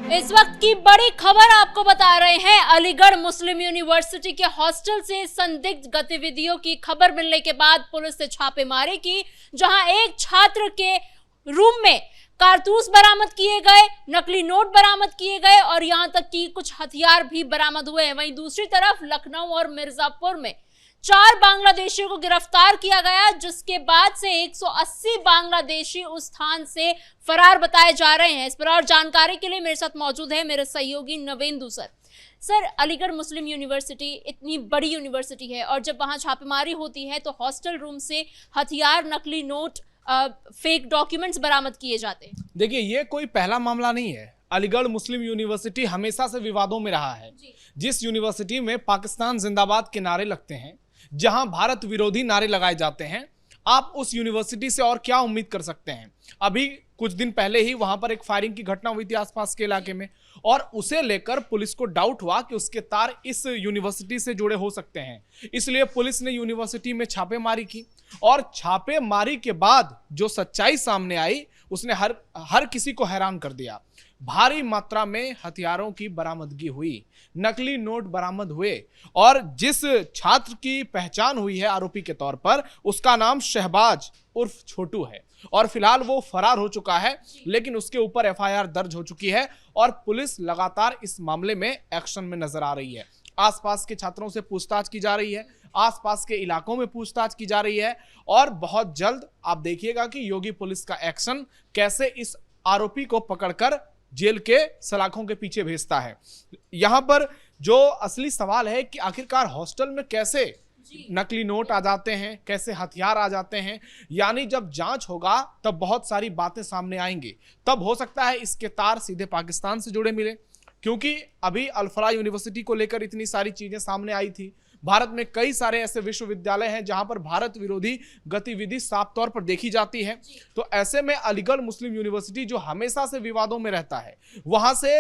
इस वक्त की बड़ी खबर आपको बता रहे हैं। अलीगढ़ मुस्लिम यूनिवर्सिटी के हॉस्टल से संदिग्ध गतिविधियों की खबर मिलने के बाद पुलिस ने छापेमारी की, जहां एक छात्र के रूम में कारतूस बरामद किए गए, नकली नोट बरामद किए गए और यहां तक कि कुछ हथियार भी बरामद हुए हैं। वहीं दूसरी तरफ लखनऊ और मिर्जापुर में 4 बांग्लादेशियों को गिरफ्तार किया गया, जिसके बाद से 180 बांग्लादेशी उस स्थान से फरार बताए जा रहे हैं। इस पर और जानकारी के लिए मेरे साथ मौजूद है मेरे सहयोगी नवेंदु सर। सर, अलीगढ़ मुस्लिम यूनिवर्सिटी इतनी बड़ी यूनिवर्सिटी है और जब वहां छापेमारी होती है तो हॉस्टल रूम से हथियार, नकली नोट, फेक डॉक्यूमेंट्स बरामद किए जाते हैं। देखिए, ये कोई पहला मामला नहीं है। अलीगढ़ मुस्लिम यूनिवर्सिटी हमेशा से विवादों में रहा है। जिस यूनिवर्सिटी में पाकिस्तान जिंदाबाद के नारे लगते हैं, जहां भारत विरोधी नारे लगाए जाते हैं, आप उस यूनिवर्सिटी से और क्या उम्मीद कर सकते हैं। अभी कुछ दिन पहले ही वहां पर एक फायरिंग की घटना हुई थी आसपास के इलाके में, और उसे लेकर पुलिस को डाउट हुआ कि उसके तार इस यूनिवर्सिटी से जुड़े हो सकते हैं। इसलिए पुलिस ने यूनिवर्सिटी में छापेमारी की और छापेमारी के बाद जो सच्चाई सामने आई उसने हर किसी को हैरान कर दिया। भारी मात्रा में हथियारों की बरामदगी हुई, नकली नोट बरामद हुए और जिस छात्र की पहचान हुई है आरोपी के तौर पर, उसका नाम शहबाज उर्फ छोटू है और फिलहाल वो फरार हो चुका है। लेकिन उसके ऊपर एफआईआर दर्ज हो चुकी है और पुलिस लगातार इस मामले में एक्शन में नजर आ रही है। आसपास के छात्रों से पूछताछ की जा रही है, आसपास के इलाकों में पूछताछ की जा रही है और बहुत जल्द आप देखिएगा कि योगी पुलिस का एक्शन कैसे इस आरोपी को पकड़कर जेल के सलाखों के पीछे भेजता है। यहां पर जो असली सवाल है कि आखिरकार हॉस्टल में कैसे नकली नोट आ जाते हैं, कैसे हथियार आ जाते हैं। यानी जब जांच होगा तब बहुत सारी बातें सामने आएंगी, तब हो सकता है इसके तार सीधे पाकिस्तान से जुड़े मिले, क्योंकि अभी अल-फलाह यूनिवर्सिटी को लेकर इतनी सारी चीजें सामने आई थी। भारत में कई सारे ऐसे विश्वविद्यालय हैं जहां पर भारत विरोधी गतिविधि साफ तौर पर देखी जाती है। तो ऐसे में अलीगढ़ मुस्लिम यूनिवर्सिटी जो हमेशा से विवादों में रहता है, वहां से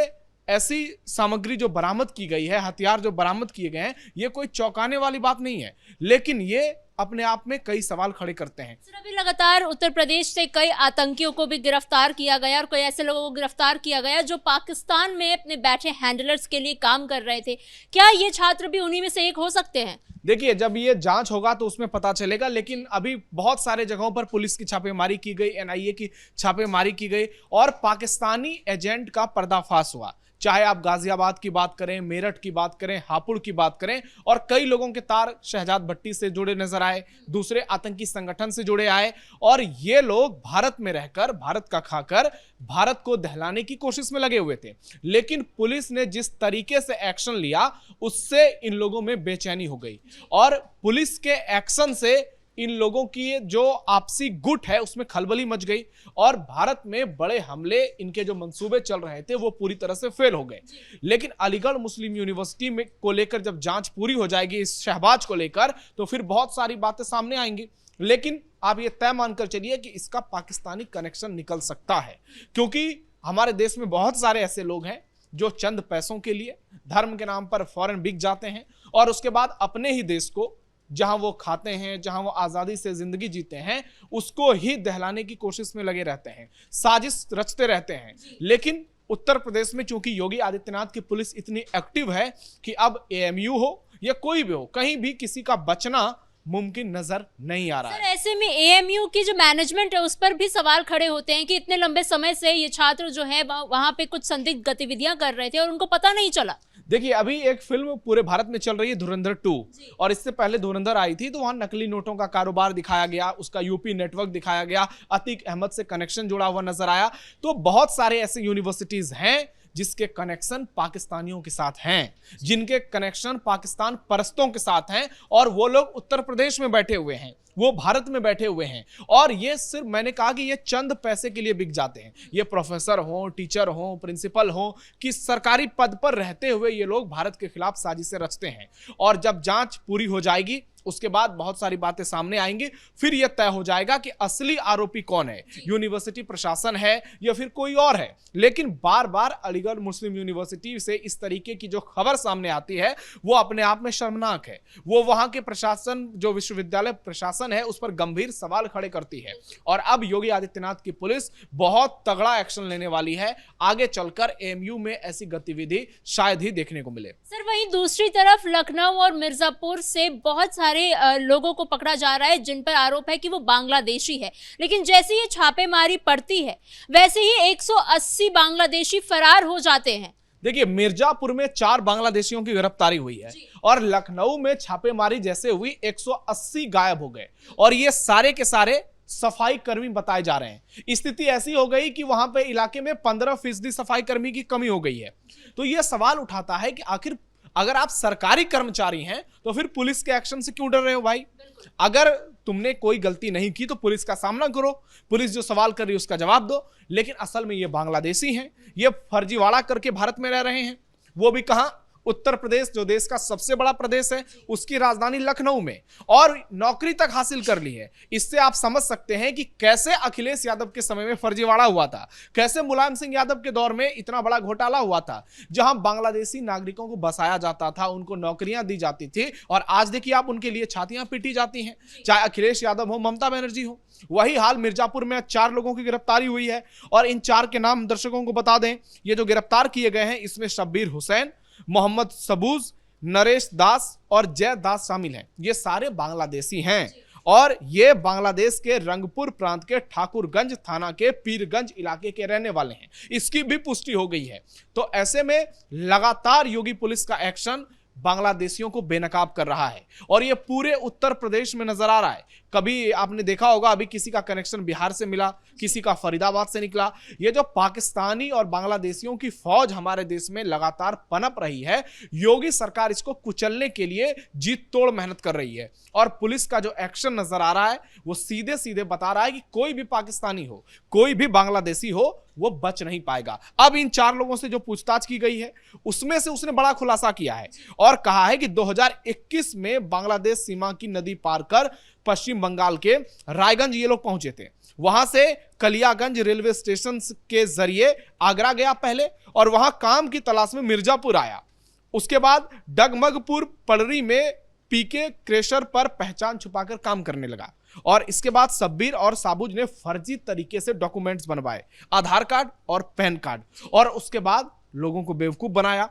ऐसी सामग्री जो बरामद की गई है, हथियार जो बरामद किए गए हैं, ये कोई चौंकाने वाली बात नहीं है, लेकिन ये अपने आप में कई सवाल खड़े करते हैं। सर, अभी लगातार उत्तर प्रदेश से कई आतंकियों को भी गिरफ्तार किया गया और कई ऐसे लोगों को गिरफ्तार किया गया जो पाकिस्तान में अपने बैठे हैंडलर्स के लिए काम कर रहे थे। क्या ये छात्र भी उन्हीं में से एक हो सकते हैं? देखिए, जब ये जांच होगा तो उसमें पता चलेगा, लेकिन अभी बहुत सारे जगहों पर पुलिस की छापेमारी की गई, एनआईए की छापेमारी की गई और पाकिस्तानी एजेंट का पर्दाफाश हुआ। चाहे आप गाजियाबाद की बात करें, मेरठ की बात करें, हापुड़ की बात करें, और कई लोगों के तार शहजाद भट्टी से जुड़े नजर आए, दूसरे आतंकी संगठन से जुड़े आए और ये लोग भारत में रहकर, भारत का खाकर भारत को दहलाने की कोशिश में लगे हुए थे। लेकिन पुलिस ने जिस तरीके से एक्शन लिया उससे इन लोगों में बेचैनी हो गई और पुलिस के एक्शन से इन लोगों की जो आपसी गुट है उसमें खलबली मच गई और भारत में बड़े हमले, इनके जो मंसूबे चल रहे थे वो पूरी तरह से फेल हो गए। लेकिन अलीगढ़ मुस्लिम यूनिवर्सिटी में को लेकर जब जांच पूरी हो जाएगी इस शहबाज को लेकर, तो फिर बहुत सारी बातें सामने आएंगी। लेकिन आप ये तय मानकर चलिए कि इसका पाकिस्तानी कनेक्शन निकल सकता है, क्योंकि हमारे देश में बहुत सारे ऐसे लोग हैं जो चंद पैसों के लिए धर्म के नाम पर फौरन बिक जाते हैं और उसके बाद अपने ही देश को, जहां वो खाते हैं, जहां वो आजादी से जिंदगी जीते हैं, उसको ही दहलाने की कोशिश में लगे रहते हैं, साजिश रचते रहते हैं। लेकिन उत्तर प्रदेश में चूंकि योगी आदित्यनाथ की पुलिस इतनी एक्टिव है कि अब एएमयू हो या कोई भी हो, कहीं भी किसी का बचना मुमकिन नजर नहीं आ रहा है। सर, ऐसे में एएमयू की जो मैनेजमेंट है उस पर भी सवाल खड़े होते हैं कि इतने लंबे समय से ये छात्र जो है वहां पे कुछ संदिग्ध गतिविधियां कर रहे थे और उनको पता नहीं चला। देखिए, अभी एक फिल्म पूरे भारत में चल रही है धुरंधर 2 और इससे पहले धुरंधर आई थी, तो वहां नकली नोटों का कारोबार दिखाया गया, उसका यूपी नेटवर्क दिखाया गया, अतीक अहमद से कनेक्शन जुड़ा हुआ नजर आया। तो बहुत सारे ऐसे यूनिवर्सिटीज हैं जिसके कनेक्शन पाकिस्तानियों के साथ हैं, जिनके कनेक्शन पाकिस्तान परस्तों के साथ हैं और वो लोग उत्तर प्रदेश में बैठे हुए हैं, वो भारत में बैठे हुए हैं और ये सिर्फ, मैंने कहा कि ये चंद पैसे के लिए बिक जाते हैं। ये प्रोफेसर हो, टीचर हो, प्रिंसिपल हो, कि सरकारी पद पर रहते हुए ये लोग भारत के खिलाफ साजिशें रचते हैं और जब जांच पूरी हो जाएगी उसके बाद बहुत सारी बातें सामने आएंगी, फिर यह तय हो जाएगा कि असली आरोपी कौन है, यूनिवर्सिटी प्रशासन है या फिर कोई और है। लेकिन बार बार अलीगढ़ मुस्लिम यूनिवर्सिटी से इस तरीके की जो खबर सामने आती है वो अपने आप में शर्मनाक है। वो वहां के प्रशासन, जो विश्वविद्यालय प्रशासन है, उस पर गंभीर सवाल खड़े करती है। और अब योगी आदित्यनाथ की पुलिस बहुत तगड़ा एक्शन लेने वाली है। आगे चलकर एएमयू में ऐसी गतिविधि शायद ही देखने को मिले। सर, वहीं दूसरी तरफ लखनऊ और मिर्जापुर से बहुत सारे लोगों को पकड़ा जा रहा है जिन पर आरोप है कि वो बांग्लादेशी है। लेकिन जैसे ये छापेमारी पड़ती है वैसे ही 180 बांग्लादेशी फरार हो जाते हैं। देखिए, मिर्जापुर में 4 बांग्लादेशियों की गिरफ्तारी हुई है और लखनऊ में छापेमारी जैसे हुई 180 गायब हो गए और ये सारे के सारे सफाई कर्मी बताए जा रहे हैं। स्थिति ऐसी हो गई कि वहां पे इलाके में 15% सफाई कर्मी की कमी हो गई है। तो यह सवाल उठाता है कि आखिर अगर आप सरकारी कर्मचारी हैं तो फिर पुलिस के एक्शन से क्यों डर रहे हो भाई? अगर तुमने कोई गलती नहीं की तो पुलिस का सामना करो, पुलिस जो सवाल कर रही है उसका जवाब दो। लेकिन असल में ये बांग्लादेशी हैं, ये फर्जीवाड़ा करके भारत में रह रहे हैं, वो भी कहां? उत्तर प्रदेश, जो देश का सबसे बड़ा प्रदेश है, उसकी राजधानी लखनऊ में, और नौकरी तक हासिल कर ली है। इससे आप समझ सकते हैं कि कैसे अखिलेश यादव के समय में फर्जीवाड़ा हुआ था, कैसे मुलायम सिंह यादव के दौर में इतना बड़ा घोटाला हुआ था, जहां बांग्लादेशी नागरिकों को बसाया जाता था, उनको नौकरियां दी जाती थी, और आज देखिए आप उनके लिए छातियां पीटी जाती हैं, चाहे अखिलेश यादव हो, ममता बनर्जी हो। वही हाल मिर्जापुर में 4 लोगों की गिरफ्तारी हुई है और इन 4 के नाम दर्शकों को बता दें। ये जो गिरफ्तार किए गए हैं इसमें शब्बीर हुसैन, मोहम्मद सबूज, नरेश दास और जय दास शामिल हैं। ये सारे बांग्लादेशी हैं और ये बांग्लादेश के रंगपुर प्रांत के ठाकुरगंज थाना के पीरगंज इलाके के रहने वाले हैं। इसकी भी पुष्टि हो गई है। तो ऐसे में लगातार योगी पुलिस का एक्शन बांग्लादेशियों को बेनकाब कर रहा है और ये पूरे उत्तर प्रदेश में नजर आ रहा है। कभी आपने देखा होगा, अभी किसी का कनेक्शन बिहार से मिला, किसी का फरीदाबाद से निकला। ये जो पाकिस्तानी और बांग्लादेशियों की फौज हमारे देश में लगातार पनप रही है, योगी सरकार इसको कुचलने के लिए जीत तोड़ मेहनत कर रही है। और पुलिस का जो एक्शन नजर आ रहा है वो सीधे सीधे बता रहा है कि कोई भी पाकिस्तानी हो, कोई भी बांग्लादेशी हो, वो बच नहीं पाएगा। अब इन 4 लोगों से जो पूछताछ की गई है उसमें से उसने बड़ा खुलासा किया है और कहा है कि 2021 में बांग्लादेश सीमा की नदी पार कर पश्चिम बंगाल के रायगंज ये लोग पहुंचे थे। वहां से कलियागंज रेलवे स्टेशन के जरिए आगरा गया पहले और वहां काम की तलाश में मिर्जापुर आया। उसके बाद डगमगपुर पड़री में पीके क्रेशर पर पहचान छुपाकर काम करने लगा और इसके बाद शब्बीर और साबुज ने फर्जी तरीके से डॉक्यूमेंट्स बनवाए, आधार कार्ड और पैन कार्ड, और उसके बाद लोगों को बेवकूफ बनाया।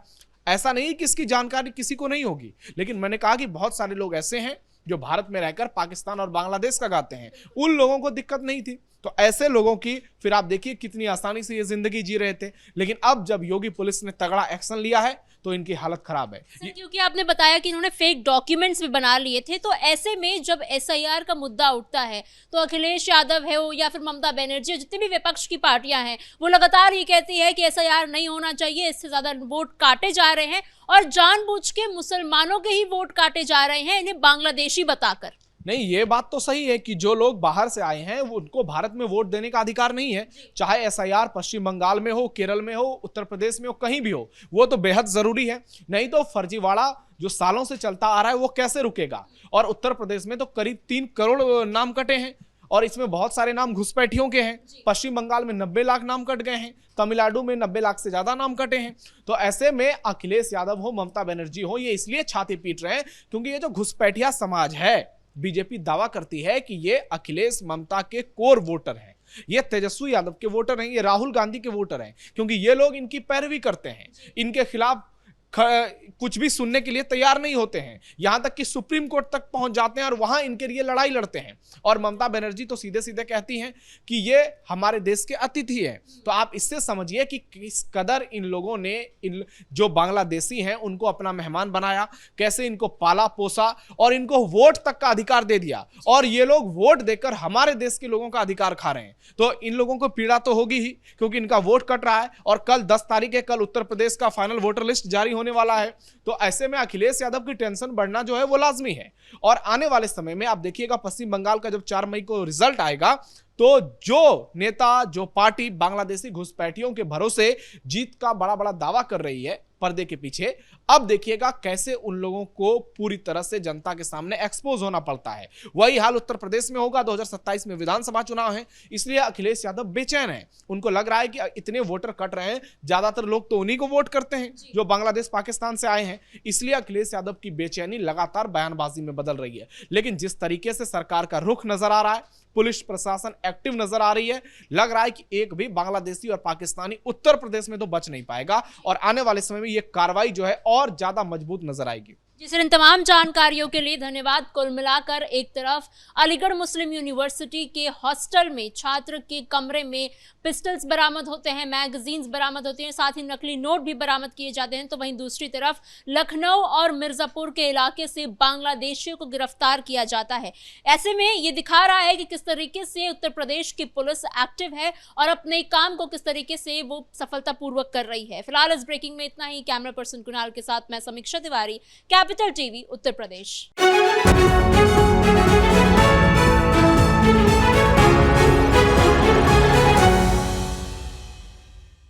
ऐसा नहीं कि इसकी जानकारी किसी को नहीं होगी, लेकिन मैंने कहा कि बहुत सारे लोग ऐसे हैं जो भारत में रहकर पाकिस्तान और बांग्लादेश का गाते हैं। उन लोगों को दिक्कत नहीं थी, तो ऐसे लोगों की फिर आप देखिए कितनी आसानी से ये जिंदगी जी रहे थे। लेकिन अब जब योगी पुलिस ने तगड़ा एक्शन लिया है तो इनकी हालत खराब है। क्योंकि आपने बताया कि इन्होंने फेक डॉक्यूमेंट्स भी बना लिए थे, तो ऐसे में जब एसआईआर का मुद्दा उठता है तो अखिलेश यादव है वो या फिर ममता बनर्जी, जितनी भी विपक्ष की पार्टियां हैं, वो लगातार ये कहती है कि एसआईआर नहीं होना चाहिए, इससे ज्यादा वोट काटे जा रहे हैं और जानबूझ के मुसलमानों के ही वोट काटे जा रहे हैं इन्हें बांग्लादेशी बताकर। नहीं, ये बात तो सही है कि जो लोग बाहर से आए हैं उनको भारत में वोट देने का अधिकार नहीं है, चाहे एसआईआर पश्चिम बंगाल में हो, केरल में हो, उत्तर प्रदेश में हो, कहीं भी हो, वो तो बेहद जरूरी है। नहीं तो फर्जीवाड़ा जो सालों से चलता आ रहा है वो कैसे रुकेगा। और उत्तर प्रदेश में तो करीब 3 करोड़ नाम कटे हैं और इसमें बहुत सारे नाम घुसपैठियों के हैं। पश्चिम बंगाल में 90 लाख नाम कट गए हैं, तमिलनाडु में 90 लाख से ज्यादा नाम कटे हैं। तो ऐसे में अखिलेश यादव हो, ममता बनर्जी हो, ये इसलिए छाती पीट रहे हैं क्योंकि ये जो घुसपैठिया समाज है, बीजेपी दावा करती है कि ये अखिलेश ममता के कोर वोटर हैं, ये तेजस्वी यादव के वोटर हैं, ये राहुल गांधी के वोटर हैं, क्योंकि ये लोग इनकी पैरवी करते हैं, इनके खिलाफ कुछ भी सुनने के लिए तैयार नहीं होते हैं, यहां तक कि सुप्रीम कोर्ट तक पहुंच जाते हैं और वहां इनके लिए लड़ाई लड़ते हैं। और ममता बनर्जी तो सीधे सीधे कहती हैं कि ये हमारे देश के अतिथि हैं। तो आप इससे समझिए कि किस कदर इन लोगों ने इन जो बांग्लादेशी हैं उनको अपना मेहमान बनाया, कैसे इनको पाला पोसा और इनको वोट तक का अधिकार दे दिया, और ये लोग वोट देकर हमारे देश के लोगों का अधिकार खा रहे हैं। तो इन लोगों को पीड़ा तो होगी ही, क्योंकि इनका वोट कट रहा है और कल 10 तारीख है, कल उत्तर प्रदेश का फाइनल वोटर लिस्ट जारी होने वाला है। तो ऐसे में अखिलेश यादव की टेंशन बढ़ना जो है वो लाजमी है। और आने वाले समय में आप देखिएगा पश्चिम बंगाल का जब 4 मई को रिजल्ट आएगा तो जो नेता, जो पार्टी बांग्लादेशी घुसपैठियों के भरोसे जीत का बड़ा बड़ा दावा कर रही है, पर्दे के पीछे। अब देखिएगा कैसे उन लोगों को पूरी तरह से जनता के सामने एक्सपोज होना पड़ता है। वही हाल उत्तर प्रदेश में होगा। 2027 में विधानसभा चुनाव है, इसलिए अखिलेश यादव बेचैन है। उनको लग रहा है कि इतने वोटर कट रहे हैं, ज्यादातर लोग तो उन्हीं को वोट करते हैं जो बांग्लादेश पाकिस्तान से आए हैं। इसलिए अखिलेश यादव की बेचैनी लगातार बयानबाजी में बदल रही है। लेकिन जिस तरीके से सरकार का रुख नजर आ रहा है, पुलिस प्रशासन एक्टिव नजर आ रही है, लग रहा है कि एक भी बांग्लादेशी और पाकिस्तानी उत्तर प्रदेश में तो बच नहीं पाएगा और आने वाले समय में यह कार्रवाई जो है और ज्यादा मजबूत नजर आएगी। जी सर, इन तमाम जानकारियों के लिए धन्यवाद। कुल मिलाकर एक तरफ अलीगढ़ मुस्लिम यूनिवर्सिटी के हॉस्टल में छात्र के कमरे में पिस्टल्स बरामद होते हैं, मैगजीन्स बरामद होती हैं, साथ ही नकली नोट भी बरामद किए जाते हैं, तो वहीं दूसरी तरफ लखनऊ और मिर्जापुर के इलाके से बांग्लादेशियों को गिरफ्तार किया जाता है। ऐसे में ये दिखा रहा है कि किस तरीके से उत्तर प्रदेश की पुलिस एक्टिव है और अपने काम को किस तरीके से वो सफलतापूर्वक कर रही है। फिलहाल इस ब्रेकिंग में इतना ही। कैमरा पर्सन कुणाल के साथ मैं समीक्षा तिवारी, कैपिटल टीवी उत्तर प्रदेश।